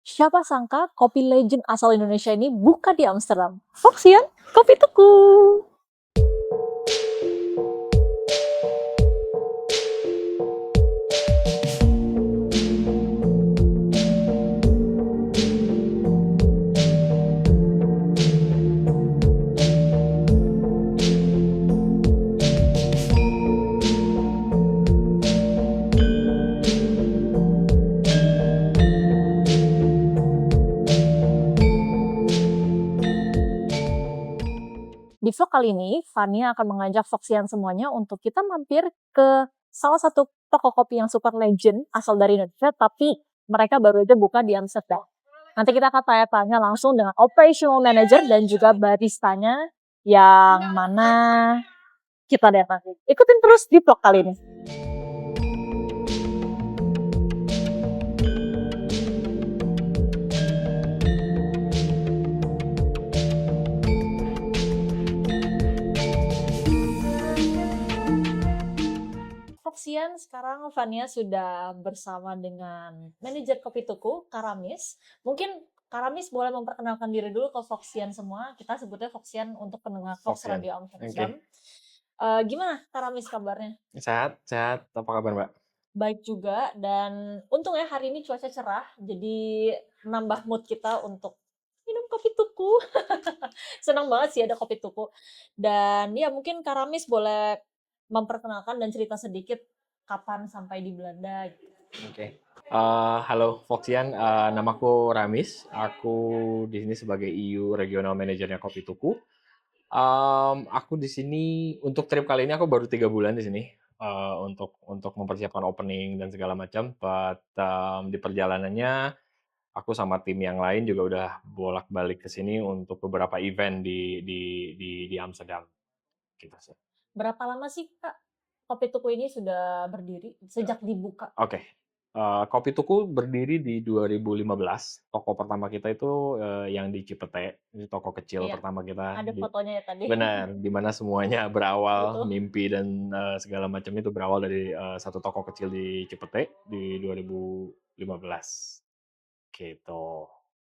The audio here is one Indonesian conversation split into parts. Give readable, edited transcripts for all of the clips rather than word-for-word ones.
Siapa sangka kopi legend asal Indonesia ini buka di Amsterdam? Foxian, kopi tuku. Di vlog kali ini, Fania akan mengajak Foxian semuanya untuk kita mampir ke salah satu toko kopi yang super legend asal dari Indonesia, tapi mereka baru aja buka di Amsterdam. Nanti kita akan tanya-tanya langsung dengan operational manager dan juga baristanya yang mana kita lihat nanti. Ikutin terus di vlog kali ini. Foxian, sekarang Fania sudah bersama dengan manajer Kopi Tuku, Karamis. Mungkin Karamis boleh memperkenalkan diri dulu ke Foxian semua. Kita sebutnya Foxian untuk pendengar Fox Foxian. Radio Amsterdam. Oke. Gimana Karamis kabarnya? Sehat, sehat. Apa kabar, Mbak? Baik juga, dan untung ya hari ini cuaca cerah, jadi nambah mood kita untuk minum kopi tuku. Senang banget sih ada kopi tuku. Dan ya mungkin Karamis boleh memperkenalkan dan cerita sedikit kapan sampai di Belanda gitu. Oke. Halo Foxian, namaku Ramis. Aku di sini sebagai EU Regional Manajernya Kopi Tuku. Aku di sini untuk trip kali ini aku baru 3 bulan di sini untuk mempersiapkan opening dan segala macam. But di perjalanannya aku sama tim yang lain juga udah bolak-balik ke sini untuk beberapa event di Amsterdam. Gitu sih. Berapa lama sih Kak kopi tuku ini sudah berdiri sejak dibuka? Oke. Kopi Tuku berdiri di 2015. Toko pertama kita itu yang di Cipete, ini toko kecil Iya, pertama kita. ada fotonya ya tadi. Benar, di mana semuanya berawal, Betul. mimpi dan segala macam itu berawal dari satu toko kecil di Cipete di 2015. Gitu.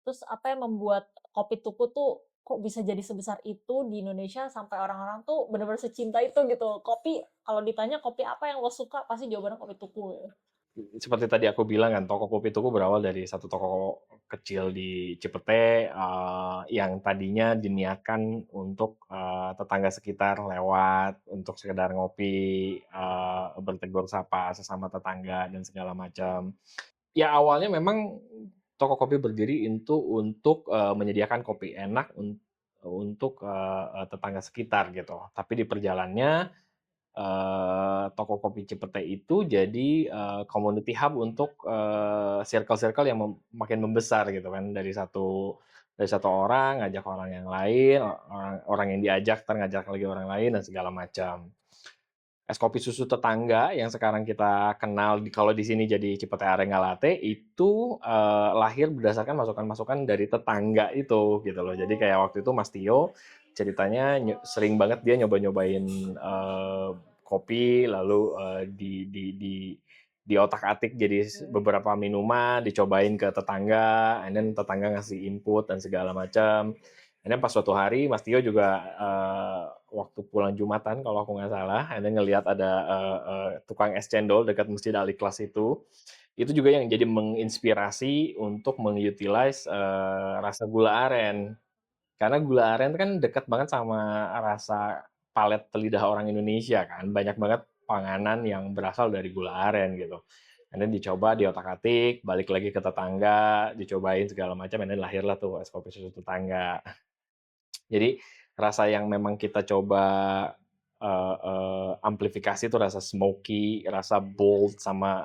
Terus apa yang membuat kopi tuku tuh kok bisa jadi sebesar itu di Indonesia sampai orang-orang tuh benar-benar secinta itu gitu. Kopi, kalau ditanya kopi apa yang lo suka, pasti jawabannya kopi tuku ya. Seperti tadi aku bilang kan, toko kopi tuku berawal dari satu toko kecil di Cipete yang tadinya diniatkan untuk tetangga sekitar lewat untuk sekedar ngopi, bertegur sapa sesama tetangga dan segala macam. Ya awalnya memang toko kopi berdiri untuk menyediakan kopi enak untuk tetangga sekitar gitu. Tapi di perjalanannya toko kopi Cipete itu jadi community hub untuk circle-circle yang makin membesar gitu kan, dari satu orang ngajak orang yang lain, orang yang diajak ngajak lagi orang lain dan segala macam. Es kopi susu tetangga yang sekarang kita kenal kalau di sini jadi Cipete Arenga Latte itu lahir berdasarkan masukan-masukan dari tetangga itu gitu loh. Jadi kayak waktu itu Mas Tio ceritanya sering banget dia nyoba-nyobain kopi lalu di otak-atik jadi beberapa minuman dicobain ke tetangga, and then tetangga ngasih input dan segala macam. And then pas suatu hari Mas Tio juga waktu pulang Jumatan kalau aku nggak salah, and then ngelihat ada tukang es cendol dekat Masjid Al-Ikhlas itu juga yang jadi menginspirasi untuk mengutilize rasa gula aren. Karena gula aren kan dekat banget sama rasa palet lidah orang Indonesia kan, banyak banget panganan yang berasal dari gula aren gitu. And then dicoba, diotak-atik, balik lagi ke tetangga, dicobain segala macam, and then lahirlah tuh es kopi susu tetangga. Jadi rasa yang memang kita coba amplifikasi itu rasa smoky, rasa bold sama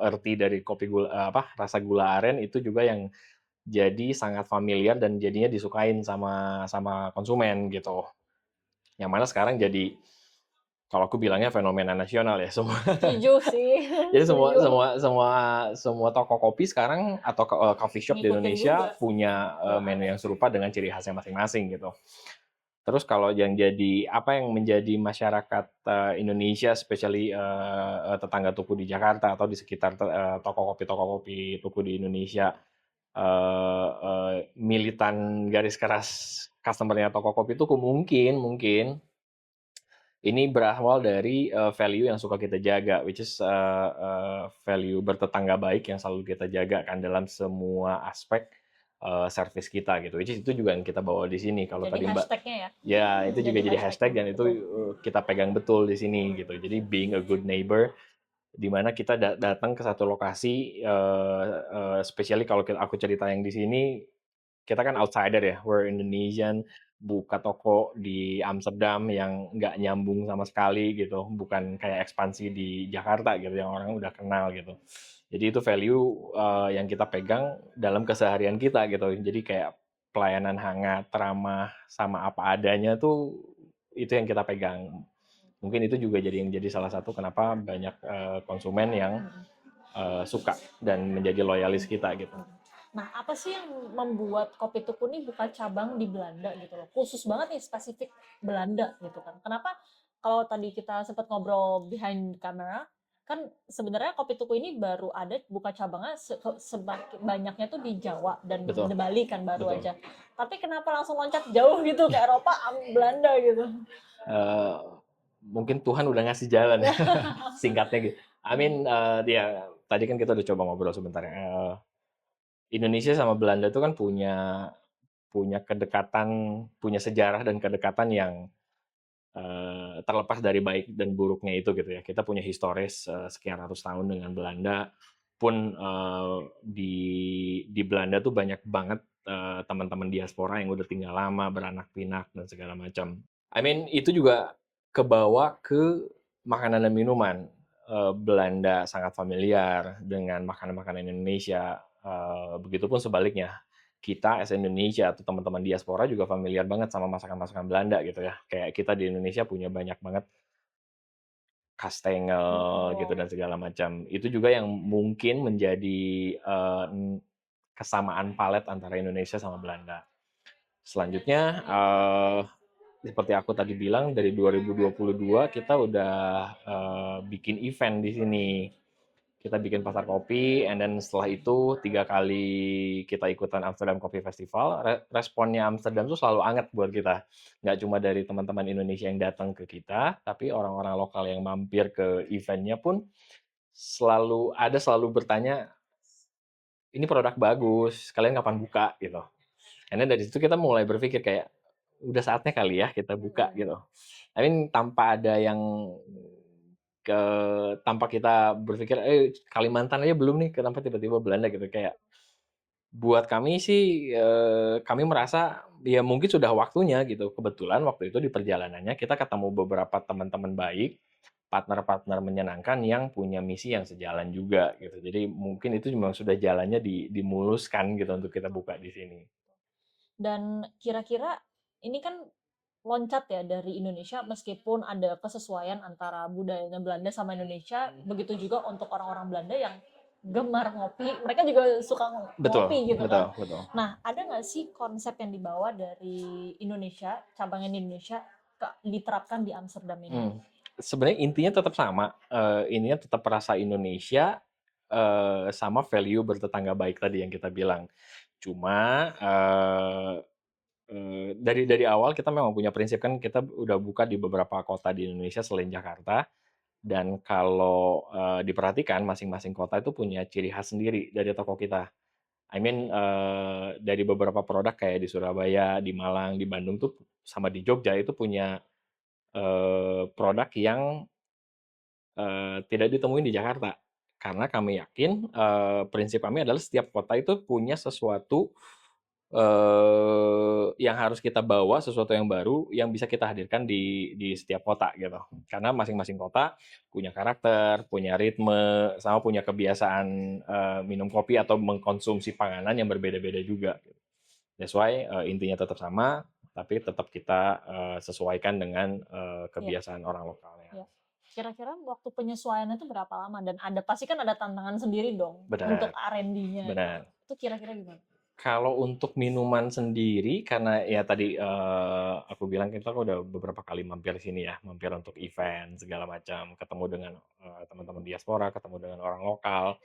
earthy dari kopi gula rasa gula aren itu juga yang jadi sangat familiar dan jadinya disukain sama sama konsumen gitu. Yang mana sekarang jadi kalau aku bilangnya fenomena nasional ya semua. Setuju sih, Jadi semua setuju. semua semua semua toko kopi sekarang atau coffee shop di Ngikutin juga. Indonesia punya menu yang serupa dengan ciri khasnya masing-masing gitu. Terus kalau yang jadi apa yang menjadi masyarakat Indonesia, especially tetangga tuku di Jakarta atau di sekitar toko kopi tuku di Indonesia militan garis keras customer-nya toko kopi itu mungkin mungkin ini berawal dari, value yang suka kita jaga, which is, value bertetangga baik yang selalu kita jaga kan dalam semua aspek, service kita gitu, which is itu juga yang kita bawa di sini. Kalau Jadi tadi Mbak hashtagnya ya. ya itu juga Jadi jadi hashtag dan itu, betul. kita pegang betul di sini gitu. Jadi being a good neighbor, di mana kita datang ke satu lokasi, especially kalau aku cerita yang di sini, kita kan outsider ya, we're Indonesian, buka toko di Amsterdam yang nggak nyambung sama sekali gitu, bukan kayak ekspansi di Jakarta gitu yang orang udah kenal gitu. Jadi itu value, yang kita pegang dalam keseharian kita gitu. Jadi kayak pelayanan hangat, ramah, sama apa adanya tuh, itu yang kita pegang. Mungkin itu juga jadi salah satu kenapa banyak, konsumen yang, suka dan menjadi loyalis kita gitu. Nah, apa sih yang membuat Kopi Tuku ini buka cabang di Belanda gitu loh? Khusus banget nih spesifik Belanda gitu kan. Kenapa kalau tadi kita sempat ngobrol behind camera, kan sebenarnya Kopi Tuku ini baru ada buka cabangnya banyaknya tuh di Jawa dan Betul, di Bali kan baru betul. aja. Tapi kenapa langsung loncat jauh gitu ke Eropa, Belanda gitu? Eh, Mungkin Tuhan udah ngasih jalan ya, singkatnya gitu. I mean, ya tadi kan kita udah coba ngobrol sebentar ya. Indonesia sama Belanda itu kan punya punya kedekatan, punya sejarah dan kedekatan yang terlepas dari baik dan buruknya itu gitu ya. Kita punya historis sekian ratus tahun dengan Belanda pun di Belanda tuh banyak banget teman-teman diaspora yang udah tinggal lama, beranak pinak dan segala macam. I mean itu juga kebawa ke makanan dan minuman. Belanda sangat familiar dengan makanan-makanan Indonesia. Begitupun sebaliknya kita as Indonesia atau teman-teman diaspora juga familiar banget sama masakan-masakan Belanda gitu ya. Kayak kita di Indonesia punya banyak banget kastengel gitu dan segala macam. Itu juga yang mungkin menjadi kesamaan palet antara Indonesia sama Belanda. Selanjutnya seperti aku tadi bilang dari 2022 kita udah bikin event di sini. Kita bikin pasar kopi, and then setelah itu 3 kali kita ikutan Amsterdam Coffee Festival. Responnya Amsterdam tuh selalu anget buat kita. Nggak cuma dari teman-teman Indonesia yang datang ke kita, tapi orang-orang lokal yang mampir ke eventnya pun selalu bertanya, ini produk bagus, kalian kapan buka gitu. And then dari situ kita mulai berpikir kayak udah saatnya kali ya kita buka gitu. I mean tanpa ada yang ke tanpa kita berpikir, Kalimantan aja belum nih, kenapa tiba-tiba Belanda gitu, kayak buat kami sih, kami merasa ya mungkin sudah waktunya gitu. Kebetulan waktu itu di perjalanannya kita ketemu beberapa teman-teman baik, partner-partner menyenangkan yang punya misi yang sejalan juga gitu. Jadi mungkin itu memang sudah jalannya dimuluskan gitu untuk kita buka di sini. Dan kira-kira ini kan loncat ya dari Indonesia meskipun ada kesesuaian antara budayanya Belanda sama Indonesia, begitu juga untuk orang-orang Belanda yang gemar ngopi, mereka juga suka Betul, ngopi gitu betul, kan. betul. Nah, ada nggak sih konsep yang dibawa dari Indonesia, cabangnya di Indonesia, diterapkan di Amsterdam ini? Sebenarnya intinya tetap sama, ininya tetap rasa Indonesia, sama value bertetangga baik tadi yang kita bilang. Cuma, dari awal kita memang punya prinsip kan kita udah buka di beberapa kota di Indonesia selain Jakarta, dan kalau, diperhatikan masing-masing kota itu punya ciri khas sendiri dari toko kita. I mean, dari beberapa produk kayak di Surabaya, di Malang, di Bandung tuh sama di Jogja itu punya, produk yang tidak ditemuin di Jakarta. Karena kami yakin, prinsip kami adalah setiap kota itu punya sesuatu, yang harus kita bawa, sesuatu yang baru, yang bisa kita hadirkan di setiap kota gitu. Karena masing-masing kota punya karakter, punya ritme, sama punya kebiasaan, minum kopi atau mengkonsumsi panganan yang berbeda-beda juga gitu. That's why, intinya tetap sama, tapi tetap kita, sesuaikan dengan, Iya. kebiasaan orang lokalnya. Ya. Kira-kira waktu penyesuaiannya itu berapa lama? Dan ada pasti kan ada tantangan sendiri dong untuk Benar, R&D-nya. benar. Itu kira-kira gimana? Kalau untuk minuman sendiri, karena ya tadi aku bilang kita kan udah beberapa kali mampir sini ya, mampir untuk event segala macam, ketemu dengan teman-teman diaspora, ketemu dengan orang lokal.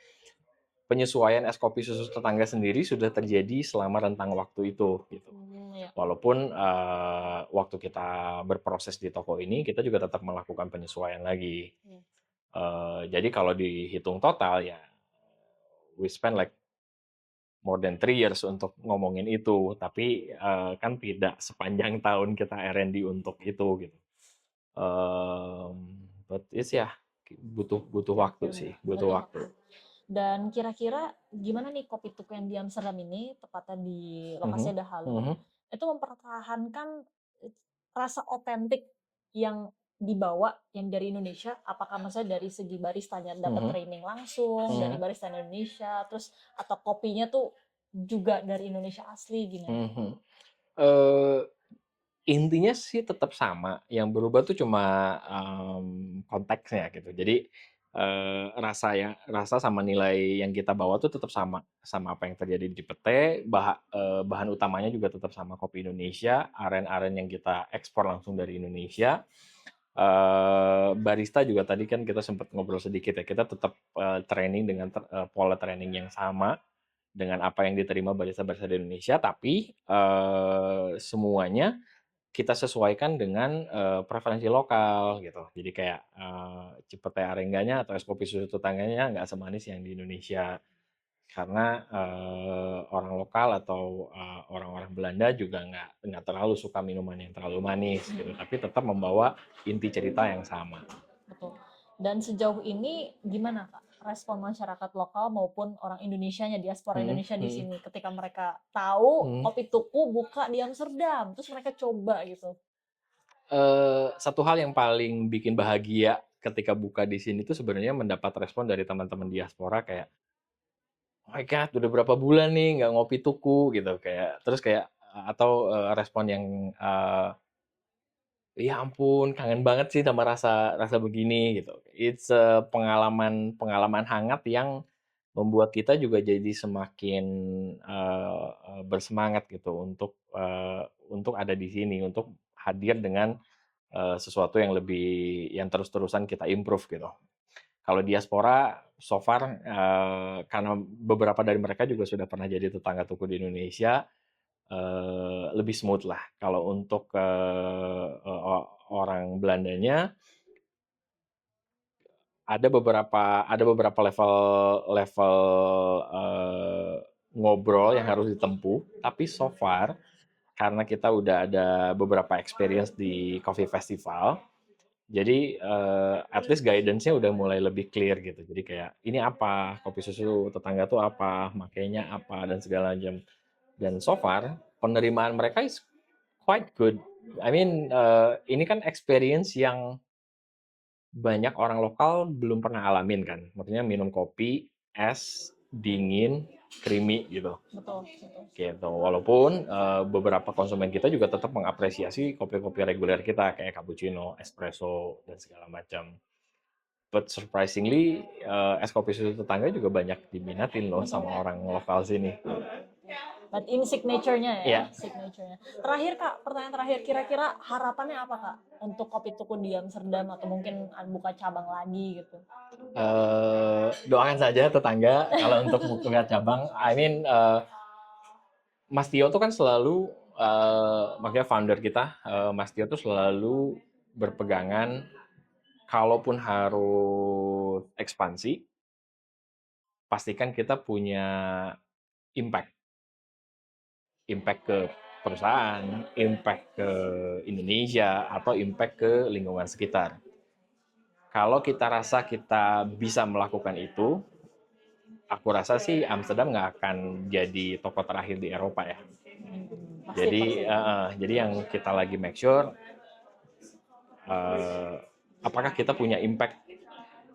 penyesuaian es kopi susu tetangga sendiri sudah terjadi selama rentang waktu itu, gitu. Ya. Walaupun, waktu kita berproses di toko ini, kita juga tetap melakukan penyesuaian lagi. Jadi kalau dihitung total ya, we spend like more than 3 years untuk ngomongin itu, tapi, kan tidak sepanjang tahun kita R&D untuk itu, gitu. But it's ya, butuh butuh waktu sih, butuh waktu. Dan kira-kira gimana nih kopi tuku yang di Amsterdam ini, tepatnya di lokasi Dahalu, itu mempertahankan rasa otentik yang dibawa yang dari Indonesia? Apakah maksudnya dari segi baristanya dapat training langsung dari barista Indonesia, terus atau kopinya tuh juga dari Indonesia asli gimana? Intinya sih tetap sama, yang berubah tuh cuma, konteksnya gitu. Jadi, rasa sama nilai yang kita bawa tuh tetap sama, sama apa yang terjadi di Cipete, bahan utamanya juga tetap sama kopi Indonesia, aren-aren yang kita ekspor langsung dari Indonesia. Barista juga tadi kan kita sempat ngobrol sedikit ya, kita tetap, training dengan pola training yang sama, dengan apa yang diterima barista-barista di Indonesia, tapi, semuanya kita sesuaikan dengan, preferensi lokal gitu. Jadi kayak, Cipete Arengganya atau es kopi susu tetangganya nggak semanis yang di Indonesia. Karena, orang lokal atau, orang-orang Belanda juga nggak terlalu suka minuman yang terlalu manis gitu, tapi tetap membawa inti cerita yang sama. Betul. Dan sejauh ini gimana Kak respon masyarakat lokal maupun orang Indonesianya, diaspora Indonesia di sini ketika mereka tahu kopi tuku buka di Amsterdam, terus mereka coba gitu? Satu hal yang paling bikin bahagia ketika buka di sini tuh sebenarnya mendapat respon dari teman-teman diaspora kayak, "Oh my God, udah berapa bulan nih nggak ngopi tuku," gitu. Terus kayak atau, respon yang, "Ya ampun, kangen banget sih sama rasa rasa begini," gitu. It's a pengalaman hangat yang membuat kita juga jadi semakin, bersemangat gitu untuk ada di sini, untuk hadir dengan, sesuatu yang terus-terusan kita improve gitu. Kalau diaspora so far, karena beberapa dari mereka juga sudah pernah jadi tetangga tuku di Indonesia, lebih smooth lah. Kalau untuk, orang Belandanya, ada beberapa level level, ngobrol yang harus ditempuh, tapi so far karena kita udah ada beberapa experience di coffee festival, jadi, at least guidance-nya udah mulai lebih clear gitu. Jadi kayak, ini apa, kopi susu tetangga tuh apa, makainya apa, dan segala macam. Dan so far, penerimaan mereka is quite good. I mean, ini kan experience yang banyak orang lokal belum pernah alamin kan. Maksudnya minum kopi, es, dingin, creamy gitu. Betul. Gitu. Walaupun, beberapa konsumen kita juga tetap mengapresiasi kopi-kopi reguler kita kayak cappuccino, espresso, dan segala macam. But surprisingly, es kopi susu tetangga juga banyak diminatin loh sama orang lokal sini. But ini signature-nya ya, Iya. signature-nya. Terakhir Kak, pertanyaan terakhir, kira-kira harapannya apa Kak untuk kopi tuku di Amsterdam atau mungkin buka cabang lagi gitu? Doakan saja tetangga kalau untuk buka cabang. I mean, Mas Tio tuh kan selalu, makanya founder kita, Mas Tio tuh selalu berpegangan, kalaupun harus ekspansi, pastikan kita punya impact. Impact ke perusahaan, impact ke Indonesia, atau impact ke lingkungan sekitar. Kalau kita rasa kita bisa melakukan itu, aku rasa sih Amsterdam nggak akan jadi toko terakhir di Eropa ya. Jadi yang kita lagi make sure, apakah kita punya impact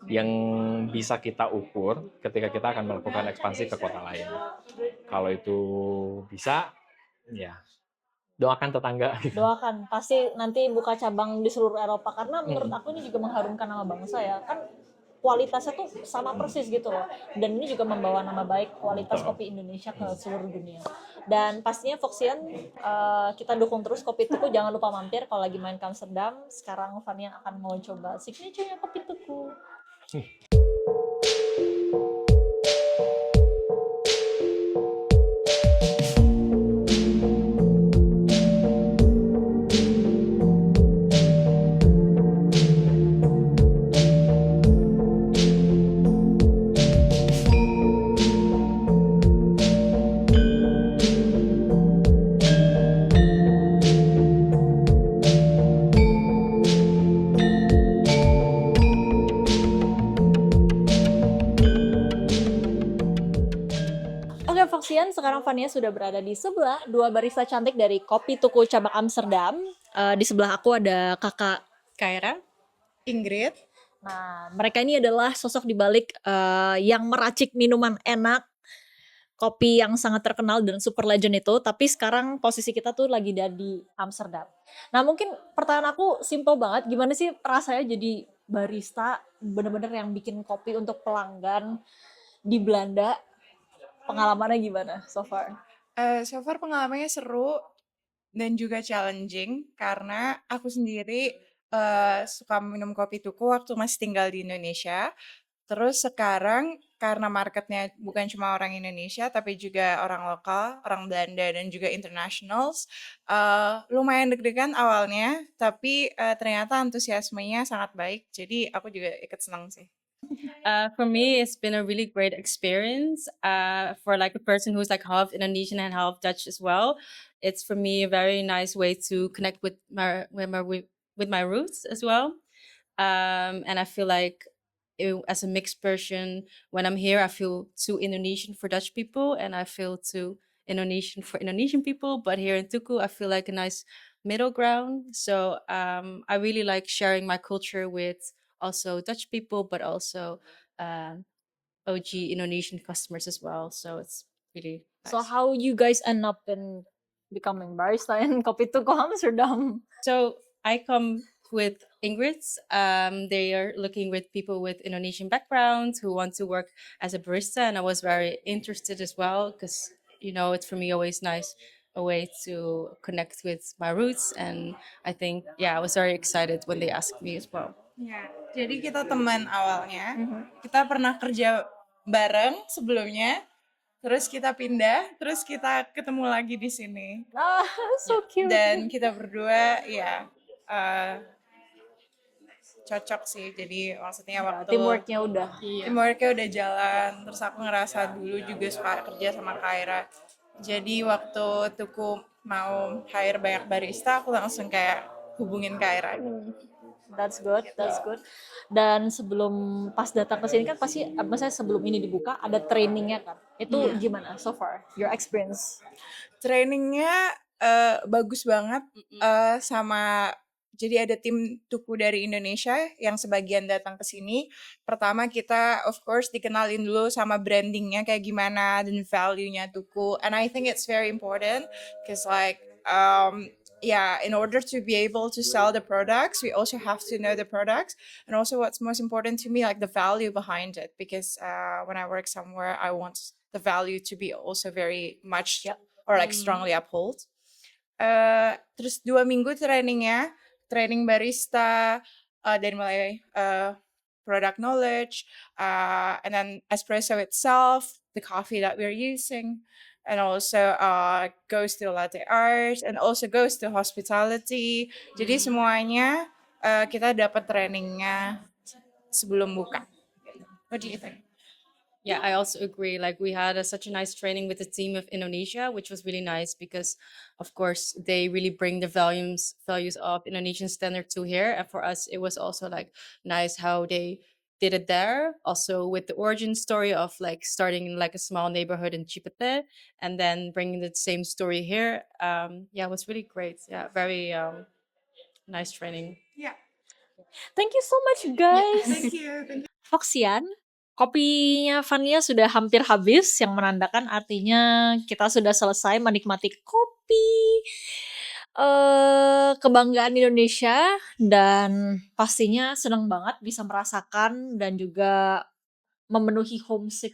yang bisa kita ukur ketika kita akan melakukan ekspansi ke kota lain. Kalau itu bisa, ya doakan tetangga. Doakan, pasti nanti buka cabang di seluruh Eropa karena menurut aku ini juga mengharumkan nama bangsa ya. Kan kualitasnya tuh sama persis gitu loh. Dan ini juga membawa nama baik kualitas kopi Indonesia ke seluruh dunia. Dan pastinya Foxian kita dukung terus kopi tuku. Jangan lupa mampir kalau lagi main ke Amsterdam. Sekarang Fania akan mau coba signature-nya kopi tuku. sekarang Fania sudah berada di sebelah dua barista cantik dari Kopi Tuku cabang Amsterdam. Di sebelah aku ada kakak Kaira. Ingrid. Nah, mereka ini adalah sosok di balik yang meracik minuman enak, kopi yang sangat terkenal dan super legend itu. Tapi sekarang posisi kita tuh lagi di Amsterdam. Nah, mungkin pertanyaan aku simple banget. Gimana sih rasanya jadi barista, bener-bener yang bikin kopi untuk pelanggan di Belanda? Pengalamannya gimana so far? So far pengalamannya seru dan juga challenging karena aku sendiri suka minum kopi tuku waktu masih tinggal di Indonesia. Terus sekarang karena marketnya bukan cuma orang Indonesia tapi juga orang lokal, orang Belanda dan juga internationals, lumayan deg-degan awalnya, tapi ternyata antusiasmenya sangat baik. Jadi aku juga ikut senang sih. For me, it's been a really great experience. For like a person who's like half Indonesian and half Dutch as well, it's for me a very nice way to connect with my roots as well. And I feel like as a mixed person, when I'm here, I feel too Indonesian for Dutch people, and I feel too Indonesian for Indonesian people. But here in Tuku, I feel like a nice middle ground. So I really like sharing my culture with also Dutch people, but also OG Indonesian customers as well. So it's really nice. So how you guys end up in becoming barista in Kopi Tuku Amsterdam? So I come with Ingrid's. They are looking with people with Indonesian backgrounds who want to work as a barista, and I was very interested as well because it's for me always nice a way to connect with my roots, and I think I was very excited when they asked me as well. Ya, jadi kita teman awalnya. Kita pernah kerja bareng sebelumnya. Terus kita pindah, terus kita ketemu lagi di sini. So cute. Dan kita berdua cocok sih. Jadi maksudnya waktu Teamworknya udah. teamworknya udah jalan. Terus aku ngerasa dulu juga suka kerja sama Kaira. Jadi waktu Tuku mau hire banyak barista, aku langsung kayak hubungin Kaira. That's good. Dan sebelum pas datang ke sini kan pasti, maksudnya sebelum ini dibuka ada trainingnya kan. Itu gimana so far your experience? Trainingnya bagus banget sama. Jadi ada tim Tuku dari Indonesia yang sebagian datang ke sini. Pertama kita of course dikenalin dulu sama brandingnya kayak gimana dan value-nya Tuku. And I think it's very important because like in order to be able to sell the products, we also have to know the products. And also what's most important to me, like the value behind it. Because when I work somewhere, I want the value to be also very much or like strongly upheld. Terus 2 minggu training barista, dari mulai product knowledge, and then espresso itself, the coffee that we're using, and also goes to latte art, and also goes to hospitality. Jadi semuanya kita dapat trainingnya sebelum buka. What do you think? Yeah, I also agree. Like we had such a nice training with the team of Indonesia, which was really nice because, of course, they really bring the values of Indonesian standard to here. And for us, it was also like nice how they did it there. Also with the origin story of like starting in like a small neighborhood in Chipete and then bringing the same story here. It was really great. Yeah, very nice training. Yeah. Thank you so much guys. Thank you. Foxian, kopinya Fania sudah hampir habis, yang menandakan artinya kita sudah selesai menikmati kopi kebanggaan Indonesia, dan pastinya senang banget bisa merasakan dan juga memenuhi homesick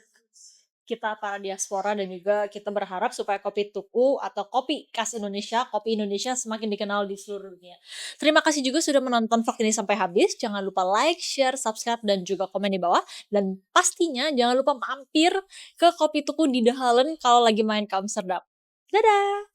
kita para diaspora, dan juga kita berharap supaya kopi Tuku atau kopi khas Indonesia, kopi Indonesia semakin dikenal di seluruh dunia. Terima kasih juga sudah menonton vlog ini sampai habis. Jangan lupa like, share, subscribe, dan juga komen di bawah. Dan pastinya jangan lupa mampir ke Kopi Tuku di The Hallen kalau lagi main ke Amsterdam. Dadah!